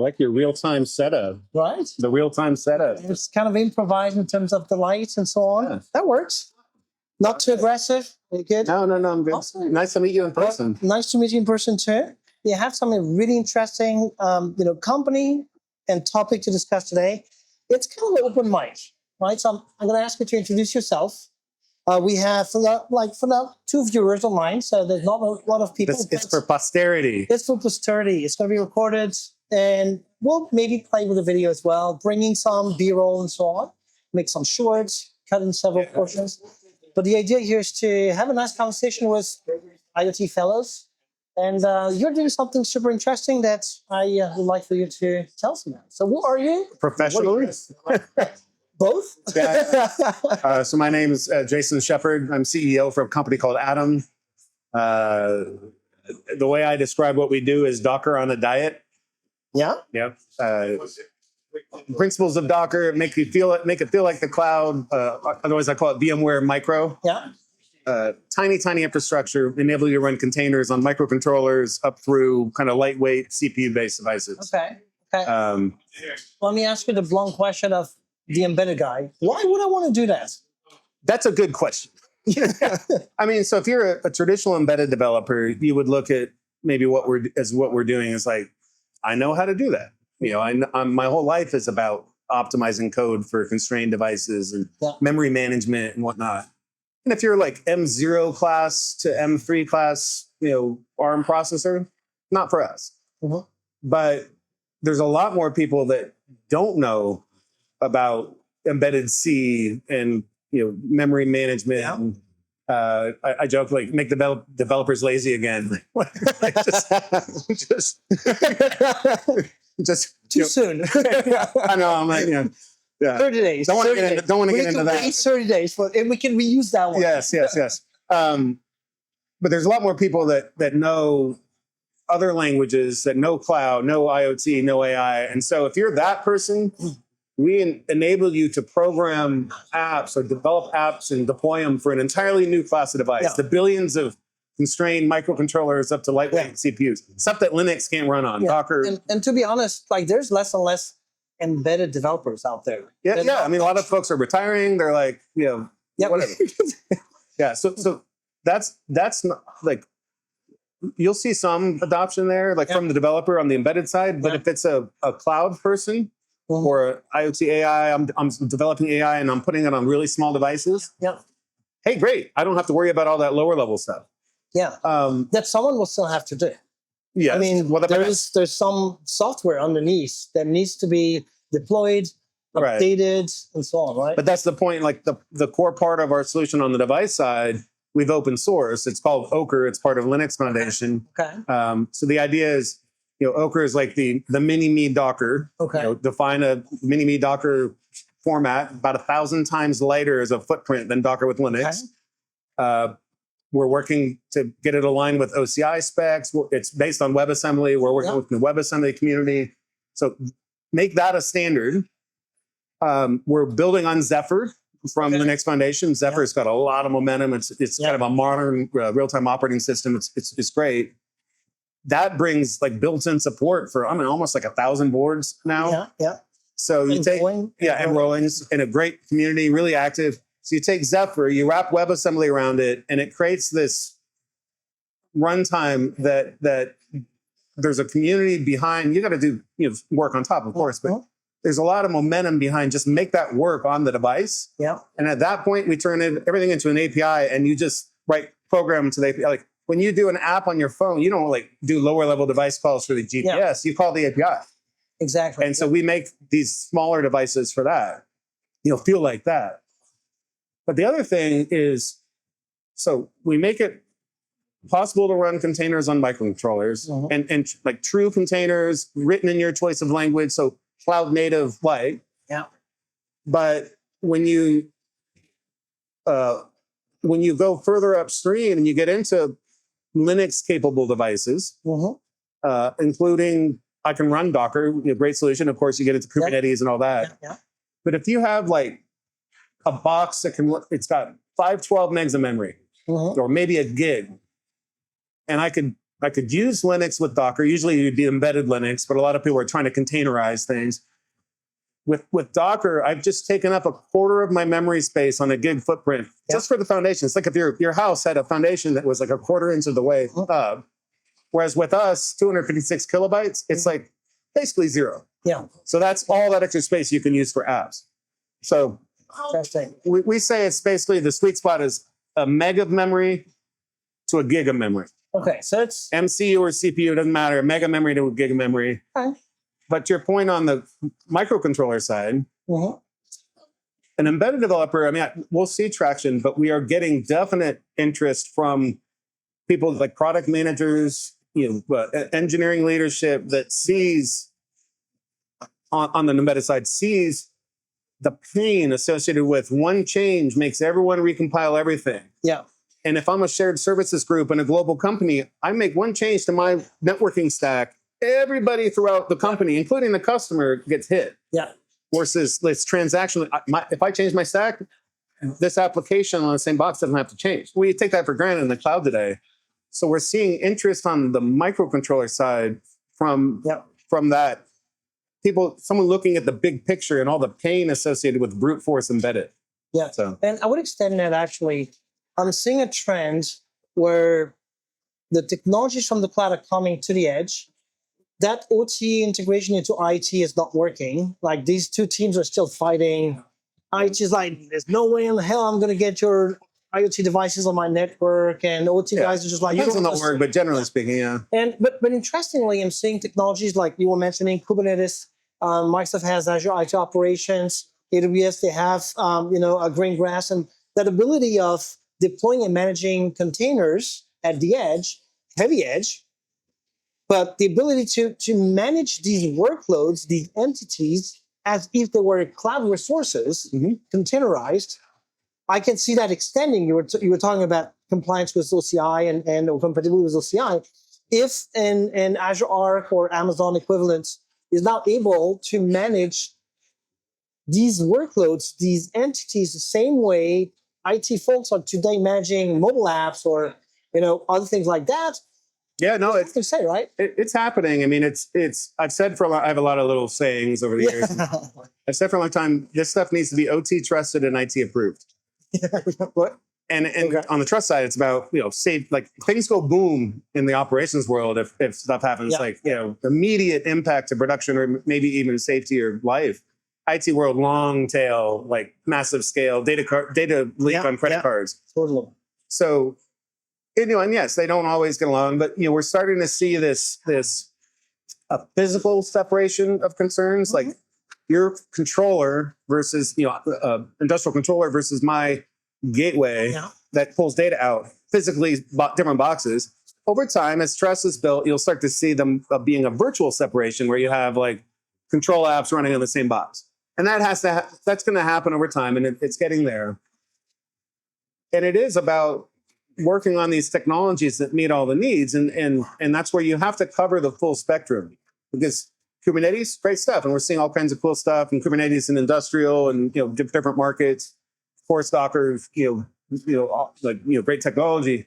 like your real-time setup. Right. The real-time setup. It's kind of improvised in terms of the lights and so on. Yeah. That works. Not too aggressive. Are you good? No, I'm good. Awesome. Nice to meet you in person. Nice to meet you in person too. You have something really interesting, company and topic to discuss today. It's kind of an open mic, right? So I'm going to ask you to introduce yourself. We have for now 2 viewers online, so there's not a lot of people. It's for posterity. It's for posterity. It's going to be recorded, and we'll maybe play with the video as well, bringing some B-roll and so on, make some shorts, cut in several portions. But the idea here is to have a nice conversation with IoT fellows, and you're doing something super interesting that I would like for you to tell us about. So who are you? Professionally? Both? Yeah. So my name is Jason Shepard. I'm CEO for a company called Atym. The way I describe what we do is Docker on a diet. Yeah? Yeah. Principles of Docker make it feel like the cloud. Otherwise, I call it VMware Micro. Yeah. Tiny infrastructure enable you to run containers on microcontrollers up through kind of lightweight CPU-based devices. Okay. Let me ask you the blunt question of the embedded guy. Why would I want to do that? That's a good question. I mean, so if you're a traditional embedded developer, you would look at maybe what we're doing is like, I know how to do that. My whole life is about optimizing code for constrained devices and memory management and whatnot. And if you're like M0 class to M3 class, ARM processor, not for us. Mm-hmm. But there's a lot more people that don't know about embedded C and memory management. Yeah. And, I joke like make developers lazy again. just too soon. I know. I'm like, 30 days. Don't want to get into that. 30 days, and we can reuse that one. Yes. But there's a lot more people that know other languages, that know cloud, know IoT, know AI. And so if you're that person, we enable you to program apps or develop apps and deploy them for an entirely new class of device. Yeah. The billions of constrained microcontrollers up to lightweight CPUs, stuff that Linux can't run on, Docker. And to be honest, there's less and less embedded developers out there. Yeah. I mean, a lot of folks are retiring. They're like, whatever. Yeah. So that's not like, you'll see some adoption there, from the developer on the embedded side. But if it's a cloud person, or IoT AI, I'm developing AI and I'm putting it on really small devices. Yeah. Hey, great. I don't have to worry about all that lower level stuff. Yeah. That someone will still have to do. Yeah. I mean, there's some software underneath that needs to be deployed, updated, and so on, right? But that's the point. Like the core part of our solution on the device side, we've open source. It's called Ochre. It's part of Linux Foundation. Okay. So the idea is, Ochre is like the mini-me Docker. Okay. Define a mini-me Docker format about 1,000 times lighter as a footprint than Docker with Linux. Okay. We're working to get it aligned with OCI specs. It's based on WebAssembly. We're working with the WebAssembly community. So make that a standard. We're building on Zephyr from Linux Foundation. Zephyr's got a lot of momentum. It's kind of a modern real-time operating system. It's great. That brings built-in support for almost 1,000 boards now. Yeah. So you take and Rollings in a great community, really active. So you take Zephyr, you wrap WebAssembly around it, and it creates this runtime that there's a community behind. You got to do work on top, of course, but there's a lot of momentum behind just make that work on the device. Yeah. And at that point, we turn everything into an API, and you just write program to the API. When you do an app on your phone, you don't do lower level device calls for the GPS. Yeah. You call the API. Exactly. And so we make these smaller devices for that. Feel like that. But the other thing is, so we make it possible to run containers on microcontrollers and true containers written in your choice of language. So cloud native like. Yeah. But when you go further upstream and you get into Linux capable devices, including I can run Docker, great solution. Of course, you get into Kubernetes and all that. Yeah. But if you have a box it's got 512 megs of memory, or maybe a gig, and I could I could use Linux with Docker. Usually you'd be embedded Linux, but a lot of people are trying to containerize things. With Docker, I've just taken up a quarter of my memory space on a gig footprint just for the foundation. It's like if your house had a foundation that was like a quarter inch of the way up, whereas with us, 256 kilobytes, it's like basically zero. Yeah. So that's all that extra space you can use for apps. So we say it's basically the sweet spot is a meg of memory to a gig of memory. Okay, so it's MCU or CPU, doesn't matter, mega memory to a gig of memory. Okay. But to your point on the microcontroller side, an embedded developer, I mean, we'll see traction, but we are getting definite interest from people like product managers, engineering leadership that sees on the embedded side, sees the pain associated with one change makes everyone recompile everything. Yeah. And if I'm a shared services group in a global company, I make one change to my networking stack, everybody throughout the company, including the customer, gets hit. Yeah. Versus it's transactional. If I change my stack, this application on the same box doesn't have to change. We take that for granted in the cloud today. So we're seeing interest on the microcontroller side from that. Someone looking at the big picture and all the pain associated with brute force embedded. Yeah. So. And I would extend that actually. I'm seeing a trend where the technologies from the cloud are coming to the edge. That OT integration into IT is not working. Like these two teams are still fighting. IT is like, there's no way in the hell I'm going to get your IoT devices on my network. And OT guys are just like, you don't know work, but generally speaking, yeah. But interestingly, I'm seeing technologies like you were mentioning, Kubernetes. Microsoft has Azure IT Operations. AWS, they have a green grass, and that ability of deploying and managing containers at the edge, heavy edge, but the ability to manage these workloads, these entities, as if they were cloud resources, containerized. I can see that extending. You were talking about compliance with OCI and compatibility with OCI. If an Azure Arc or Amazon equivalent is now able to manage these workloads, these entities, the same way IT folks are today managing mobile apps or other things like that. Yeah, no, it's to say, right? It's happening. I mean, I've said for a lot. I have a lot of little sayings over the years. I've said for a long time, this stuff needs to be OT trusted and IT approved. What? And on the trust side, it's about safe. Like things go boom in the operations world if stuff happens. Like immediate impact to production or maybe even safety or life. IT world, long tail, like massive scale data leak on credit cards. Totally. So, and yes, they don't always get along, but we're starting to see this physical separation of concerns, like your controller versus industrial controller versus my gateway that pulls data out, physically different boxes. Over time, as trust is built, you'll start to see them being a virtual separation where you have like control apps running on the same box. And that's going to happen over time, and it's getting there. And it is about working on these technologies that meet all the needs, and that's where you have to cover the full spectrum. Because Kubernetes, great stuff, and we're seeing all kinds of cool stuff in Kubernetes and industrial and different markets. Of course, Docker, great technology,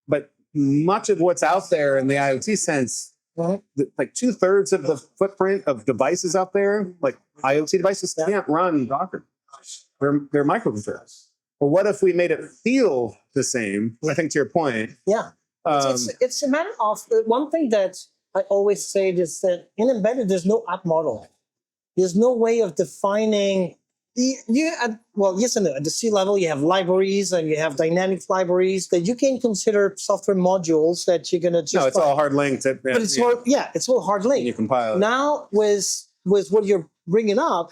but much of what's out there in the IoT sense. Like 2/3 of the footprint of devices out there, like IoT devices, can't run Docker. They're microcontrollers. Well, what if we made it feel the same? I think to your point. Yeah. It's a matter of one thing that I always say is that in embedded, there's no app model. There's no way of defining. Yes and no. At the C level, you have libraries and you have dynamic libraries that you can consider software modules that you're going to just. No, it's all hard linked. But it's all hard linked. You compile it. Now, with what you're bringing up,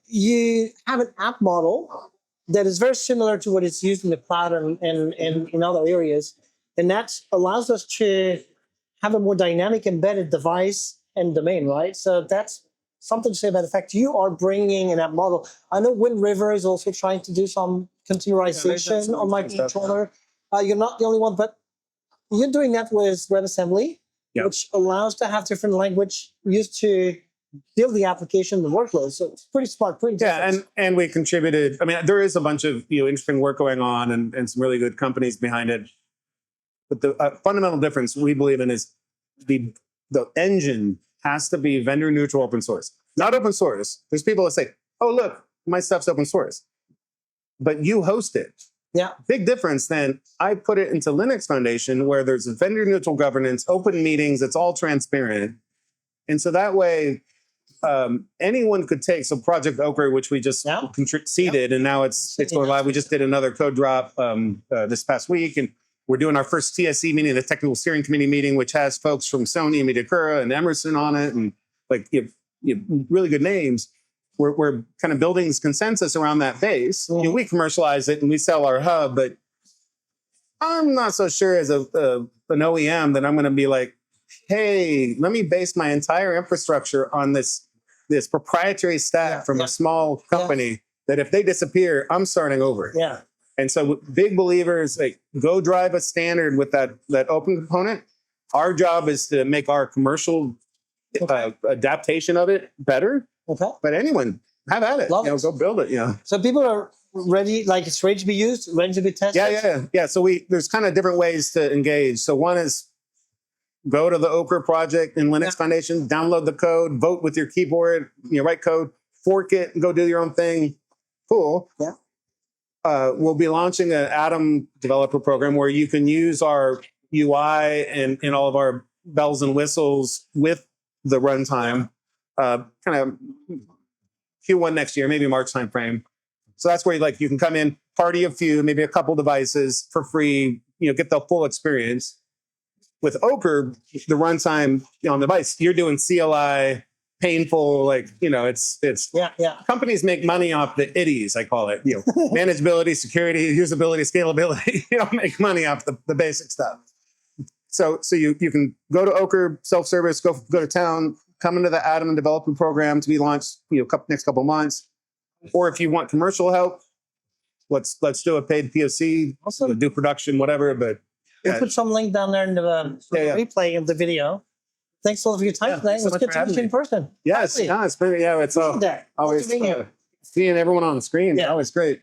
you have an app model that is very similar to what is used in the cloud and in other areas. And that allows us to have a more dynamic embedded device and domain, right? So that's something to say about the fact you are bringing an app model. I know Wind River is also trying to do some containerization on microcontroller. You're not the only one, but you're doing that with WebAssembly, which allows to have different language used to build the application, the workload. So it's pretty smart, pretty different. and we contributed. I mean, there is a bunch of interesting work going on and some really good companies behind it. But the fundamental difference we believe in is the engine has to be vendor neutral open source. Not open source. There's people that say, oh, look, my stuff's open source. But you host it. Yeah. Big difference then. I put it into Linux Foundation where there's a vendor neutral governance, open meetings, it's all transparent. And so that way, anyone could take, so Project Ochre, which we just seeded, and now it's going live. We just did another code drop this past week, and we're doing our first TSC meeting, the Technical Steering Committee meeting, which has folks from Sony, Mediacura, and Emerson on it, and like you have really good names. We're kind of building this consensus around that base. You know, we commercialize it and we sell our hub, but I'm not so sure as an OEM that I'm going to be like, hey, let me base my entire infrastructure on this proprietary stack from a small company that if they disappear, I'm starting over. Yeah. And so big believers, like, go drive a standard with that open component. Our job is to make our commercial adaptation of it better. Okay. But anyone, have at it. Go build it. So people are ready, like it's ready to be used, ready to be tested? Yeah. So there's kind of different ways to engage. So one is go to the Ochre project in Linux Foundation, download the code, vote with your keyboard, write code, fork it, and go do your own thing. Cool. Yeah. We'll be launching an Atym developer program where you can use our UI and all of our bells and whistles with the runtime, kind of Q1 next year, maybe March timeframe. So that's where you can come in, party a few, maybe a couple devices for free, get the full experience. With Ochre, the runtime on the device, you're doing CLI, painful, it's companies make money off the IDIs, I call it, manageability, security, usability, scalability. You don't make money off the basic stuff. So you can go to Ochre, self-service, go to town, come into the Atym development program to be launched, next couple of months. Or if you want commercial help, let's do a paid POC, do production, whatever. But we'll put some link down there in the replay of the video. Thanks a lot for your time tonight. Let's get to meet you in person. Yes, it's been, it's always seeing everyone on the screen. Always great.